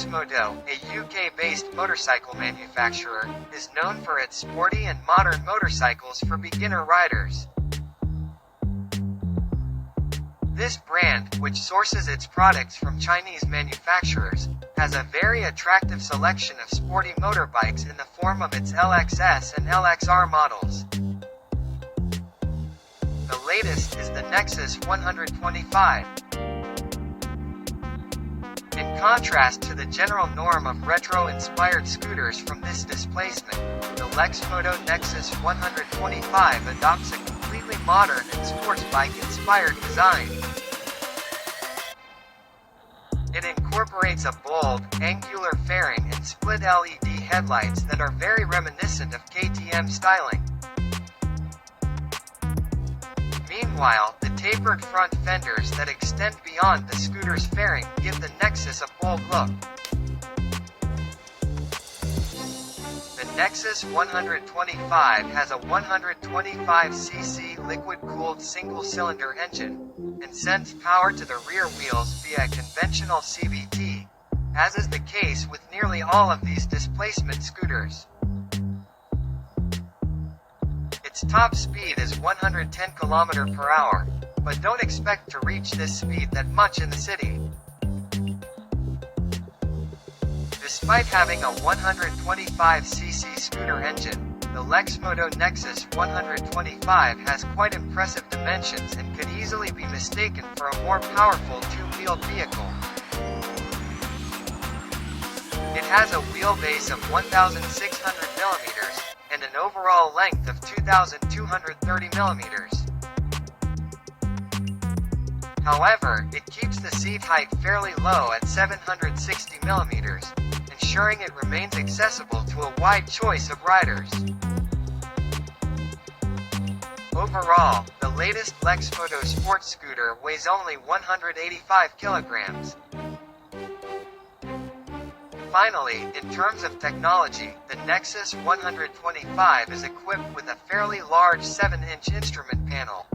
Lexmoto, a UK-based motorcycle manufacturer, is known for its sporty and modern motorcycles for beginner riders. This brand, which sources its products from Chinese manufacturers, has a very attractive selection of sporty motorbikes in the form of its LXS and LXR models. The latest is the Nexus 125. In contrast to the general norm of retro-inspired scooters from this displacement, the Lexmoto Nexus 125 adopts a completely modern and sports bike-inspired design. It incorporates a bold, angular fairing and split LED headlights that are very reminiscent of KTM styling. Meanwhile, the tapered front fenders that extend beyond the scooter's fairing give the Nexus a bold look. The Nexus 125 has a 125cc liquid-cooled single-cylinder engine, and sends power to the rear wheels via a conventional CVT, as is the case with nearly all of these displacement scooters. Its top speed is 110 km/h, but don't expect to reach this speed that much in the city. Despite having a 125cc scooter engine, the Lexmoto Nexus 125 has quite impressive dimensions and could easily be mistaken for a more powerful two-wheeled vehicle. It has a wheelbase of 1,600 mm, and an overall length of 2,230 mm. However, it keeps the seat height fairly low at 760 mm, ensuring it remains accessible to a wide choice of riders. Overall, the latest Lexmoto sports scooter weighs only 185 kilograms. Finally, in terms of technology, the Nexus 125 is equipped with a fairly large 7-inch instrument panel,